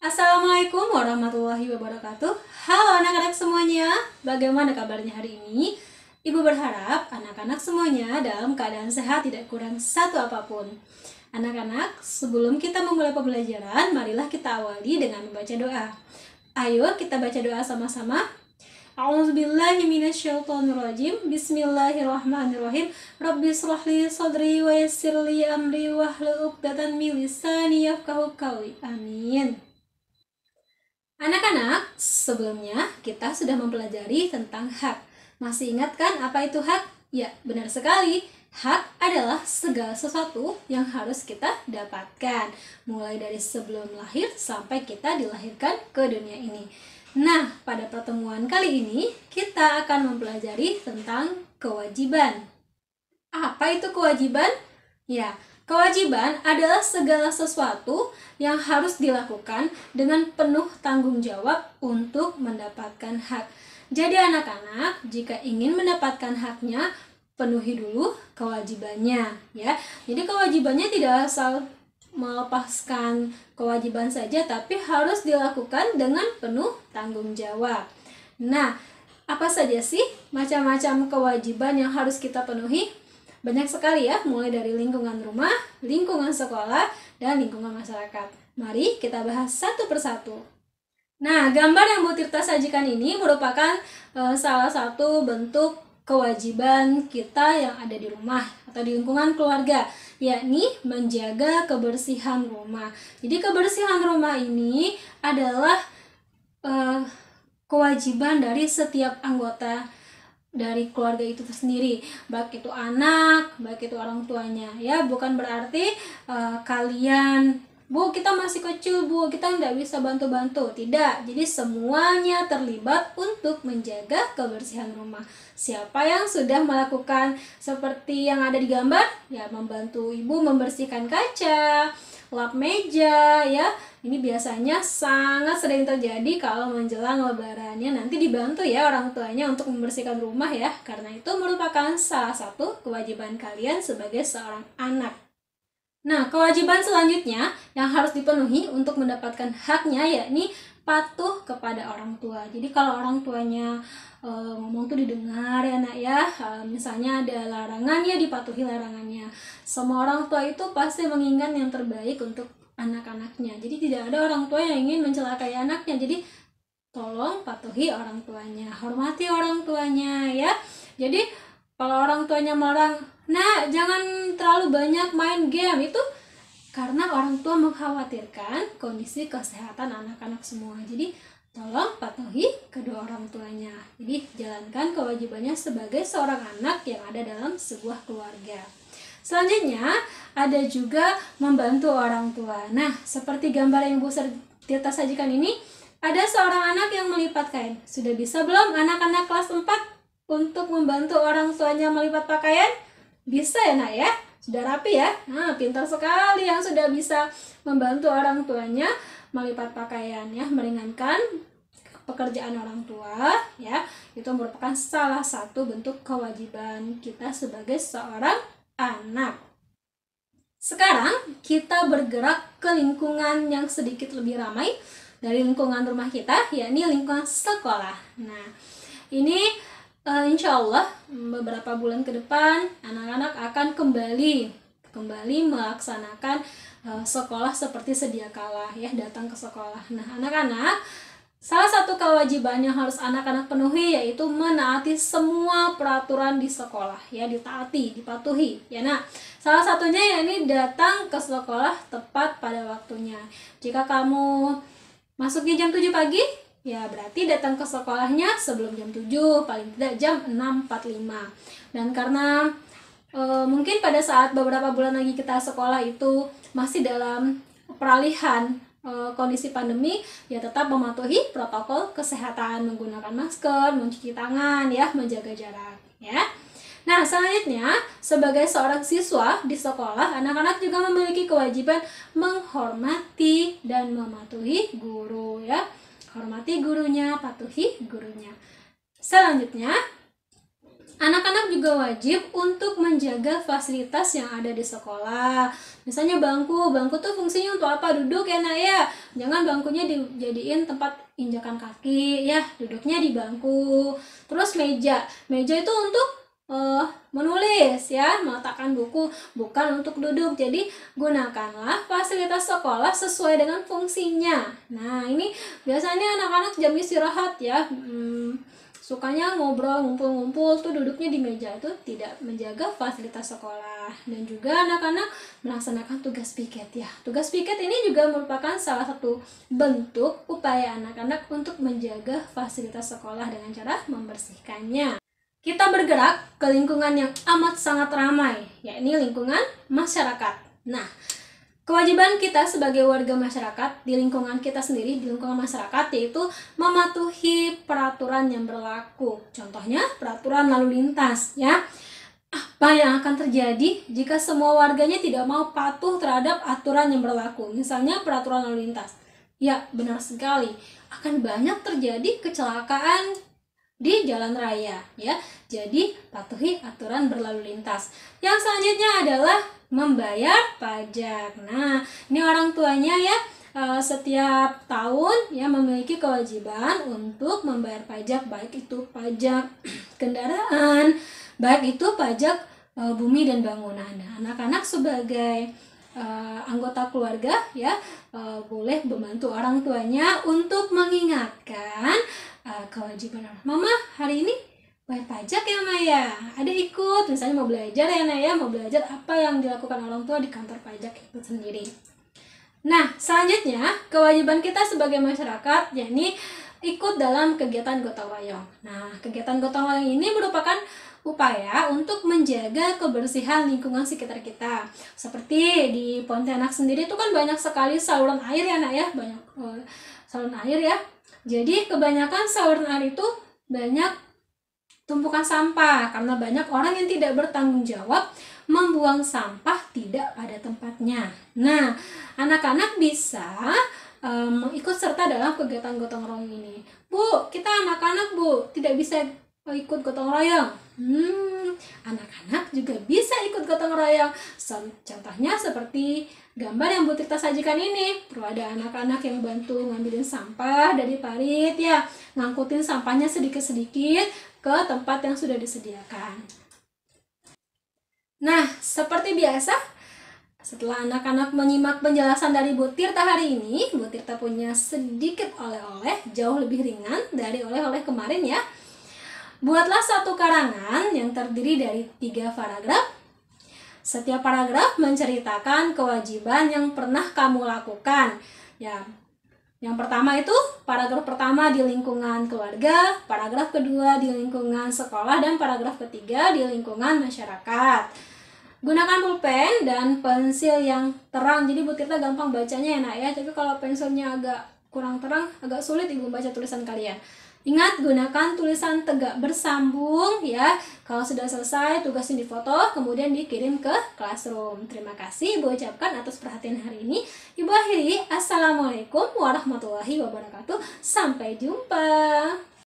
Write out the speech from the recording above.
Assalamualaikum warahmatullahi wabarakatuh. Halo anak-anak semuanya, bagaimana kabarnya hari ini? Ibu berharap anak-anak semuanya dalam keadaan sehat, tidak kurang satu apapun. Anak-anak, sebelum kita memulai pembelajaran, marilah kita awali dengan membaca doa. Ayo kita baca doa sama-sama. A'udzubillahi minasyaitonirrajim. Bismillahirrahmanirrahim. Rabbi shrahli sadri wa yassirli amri wahlul 'uqdatam min lisani yafqahu qawli. Amin. Anak-anak, sebelumnya kita sudah mempelajari tentang hak. Masih ingat kan apa itu hak? Ya, benar sekali. Hak adalah segala sesuatu yang harus kita dapatkan, mulai dari sebelum lahir sampai kita dilahirkan ke dunia ini. Nah, pada pertemuan kali ini kita akan mempelajari tentang kewajiban. Apa itu kewajiban? Ya, kewajiban adalah segala sesuatu yang harus dilakukan dengan penuh tanggung jawab untuk mendapatkan hak. Jadi anak-anak, jika ingin mendapatkan haknya, penuhi dulu kewajibannya, ya. Jadi kewajibannya tidak asal melepaskan kewajiban saja, tapi harus dilakukan dengan penuh tanggung jawab. Nah, apa saja sih macam-macam kewajiban yang harus kita penuhi? Banyak sekali ya, mulai dari lingkungan rumah, lingkungan sekolah, dan lingkungan masyarakat. Mari kita bahas satu persatu. Nah, gambar yang Bu Tirta sajikan ini merupakan salah satu bentuk kewajiban kita yang ada di rumah atau di lingkungan keluarga, yakni menjaga kebersihan rumah. Jadi kebersihan rumah ini adalah kewajiban dari setiap anggota dari keluarga itu sendiri, baik itu anak, baik itu orang tuanya, ya. Bukan berarti kalian, Bu, kita masih kecil, Bu, kita nggak bisa bantu-bantu. Tidak, jadi semuanya terlibat untuk menjaga kebersihan rumah. Siapa yang sudah melakukan seperti yang ada di gambar? Ya, membantu ibu membersihkan kaca, lap meja, ya. Ini biasanya sangat sering terjadi kalau menjelang lebarannya, nanti dibantu ya orang tuanya untuk membersihkan rumah ya, karena itu merupakan salah satu kewajiban kalian sebagai seorang anak. Nah, kewajiban selanjutnya yang harus dipenuhi untuk mendapatkan haknya yakni patuh kepada orang tua. Jadi kalau orang tuanya ngomong tuh didengar ya nak ya. Misalnya ada larangan ya dipatuhi larangannya. Semua orang tua itu pasti menginginkan yang terbaik untuk anak-anaknya. Jadi tidak ada orang tua yang ingin mencelakai anaknya. Jadi tolong patuhi orang tuanya, hormati orang tuanya ya. Jadi kalau orang tuanya melarang, nah jangan terlalu banyak main game, itu karena orang tua mengkhawatirkan kondisi kesehatan anak-anak semua. Jadi tolong patuhi kedua orang tuanya. Jadi jalankan kewajibannya sebagai seorang anak yang ada dalam sebuah keluarga. Selanjutnya ada juga membantu orang tua. Nah, seperti gambar yang Bu Tirta sajikan ini, ada seorang anak yang melipat kain. Sudah bisa belum anak-anak kelas 4 untuk membantu orang tuanya melipat pakaian? Bisa ya nak ya? Sudah rapi ya? Nah, pintar sekali yang sudah bisa membantu orang tuanya melipat pakaian ya, meringankan pekerjaan orang tua ya. Itu merupakan salah satu bentuk kewajiban kita sebagai seorang anak. Sekarang kita bergerak ke lingkungan yang sedikit lebih ramai dari lingkungan rumah kita, yakni lingkungan sekolah. Nah, ini insya Allah beberapa bulan ke depan anak-anak akan kembali melaksanakan sekolah seperti sedia kala ya, datang ke sekolah. Nah, anak-anak, salah satu kewajiban yang harus anak-anak penuhi yaitu menaati semua peraturan di sekolah ya, ditaati, dipatuhi ya. Nah, salah satunya yakni datang ke sekolah tepat pada waktunya. Jika kamu masuknya jam 7 pagi, ya berarti datang ke sekolahnya sebelum jam 7, paling tidak jam 6.45. Dan karena mungkin pada saat beberapa bulan lagi kita sekolah itu masih dalam peralihan kondisi pandemi, ya tetap mematuhi protokol kesehatan, menggunakan masker, mencuci tangan ya, menjaga jarak ya. Nah, selanjutnya sebagai seorang siswa di sekolah, anak-anak juga memiliki kewajiban menghormati dan mematuhi guru ya. Hormati gurunya, patuhi gurunya. Selanjutnya Anak-anak juga wajib untuk menjaga fasilitas yang ada di sekolah. Misalnya bangku tuh fungsinya untuk apa? Duduk ya nak ya. Jangan bangkunya dijadiin tempat injakan kaki ya, duduknya di bangku. Terus meja itu untuk menulis ya, meletakkan buku, bukan untuk duduk. Jadi gunakanlah fasilitas sekolah sesuai dengan fungsinya. Nah ini biasanya anak-anak jam istirahat ya, sukanya ngobrol, ngumpul-ngumpul tuh duduknya di meja, itu tidak menjaga fasilitas sekolah. Dan juga anak-anak melaksanakan tugas piket ya. Tugas piket ini juga merupakan salah satu bentuk upaya anak-anak untuk menjaga fasilitas sekolah dengan cara membersihkannya. Kita bergerak ke lingkungan yang amat sangat ramai, yakni lingkungan masyarakat. Nah, kewajiban kita sebagai warga masyarakat di lingkungan kita sendiri, di lingkungan masyarakat, yaitu mematuhi peraturan yang berlaku. Contohnya peraturan lalu lintas ya. Apa yang akan terjadi jika semua warganya tidak mau patuh terhadap aturan yang berlaku? Misalnya peraturan lalu lintas. Ya, benar sekali. Akan banyak terjadi kecelakaan di jalan raya ya. Jadi patuhi aturan berlalu lintas. Yang selanjutnya adalah membayar pajak. Nah, ini orang tuanya ya setiap tahun ya memiliki kewajiban untuk membayar pajak, baik itu pajak kendaraan, baik itu pajak bumi dan bangunan. Nah, anak-anak sebagai anggota keluarga ya boleh membantu orang tuanya untuk mengingatkan kewajiban. Mama hari ini bayar pajak ya Maya, ada ikut, misalnya mau belajar ya Naya, mau belajar apa yang dilakukan orang tua di kantor pajak itu sendiri. Nah, selanjutnya kewajiban kita sebagai masyarakat yakni ikut dalam kegiatan gotong royong. Nah, kegiatan gotong royong ini merupakan upaya untuk menjaga kebersihan lingkungan sekitar kita. Seperti di Pontianak sendiri itu kan banyak sekali saluran air ya Nak ya, banyak saluran air ya. Jadi kebanyakan saluran air itu banyak tumpukan sampah karena banyak orang yang tidak bertanggung jawab membuang sampah tidak pada tempatnya. Nah, anak-anak bisa ikut serta dalam kegiatan gotong royong ini. Bu, kita anak-anak Bu, tidak bisa ikut gotong royong. Anak-anak juga bisa ikut gotong royong. Contohnya seperti gambar yang Bu Tirta sajikan ini. Perlu ada anak-anak yang bantu ngambilin sampah dari parit ya, ngangkutin sampahnya sedikit-sedikit ke tempat yang sudah disediakan. Nah, seperti biasa, setelah anak-anak menyimak penjelasan dari Bu Tirta hari ini, Bu Tirta punya sedikit oleh-oleh jauh lebih ringan dari oleh-oleh kemarin ya. Buatlah satu karangan yang terdiri dari 3 paragraf. Setiap paragraf menceritakan kewajiban yang pernah kamu lakukan. Ya, yang pertama itu paragraf pertama di lingkungan keluarga, paragraf kedua di lingkungan sekolah, dan paragraf ketiga di lingkungan masyarakat. Gunakan pulpen dan pensil yang terang, jadi Bu Tirta gampang bacanya ya Nak ya, tapi kalau pensilnya agak kurang terang, agak sulit Ibu baca tulisan kalian. Ingat, gunakan tulisan tegak bersambung ya. Kalau sudah selesai, tugasnya difoto, kemudian dikirim ke classroom. Terima kasih Ibu ucapkan atas perhatian hari ini. Ibu akhiri, Assalamualaikum warahmatullahi wabarakatuh. Sampai jumpa.